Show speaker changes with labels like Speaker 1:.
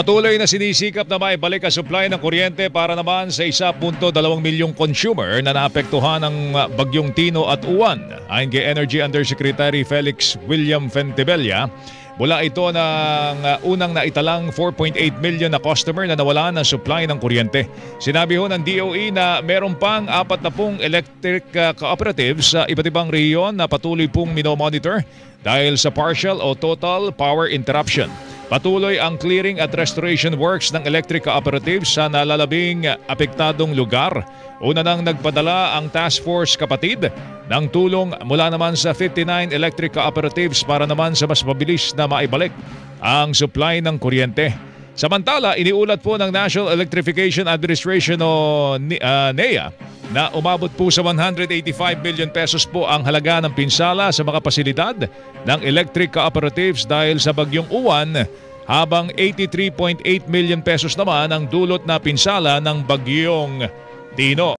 Speaker 1: Patuloy na sinisikap na maibalik ang supply ng kuryente para naman sa 1.2 milyong consumer na naapektuhan ng bagyong Tino at Uwan. Ayon kay Energy Undersecretary Felix William Fentebella, mula ito ng unang naitalang 4.8 million na customer na nawalan ng supply ng kuryente. Sinabi ho ng DOE na meron pang 40 electric cooperatives sa iba't ibang rehiyon na patuloy pong minomonitor dahil sa partial o total power interruption. Patuloy ang clearing at restoration works ng electric cooperatives sa nalalabing apektadong lugar. Una nang nagpadala ang Task Force Kapatid ng tulong mula naman sa 59 electric cooperatives para naman sa mas mabilis na maibalik ang supply ng kuryente. Samantala, iniulat po ng National Electrification Administration o NEA na umabot po sa 185 billion pesos po ang halaga ng pinsala sa mga pasilidad ng electric cooperatives dahil sa bagyong Uwan, habang 83.8 million pesos naman ang dulot na pinsala ng bagyong Tino.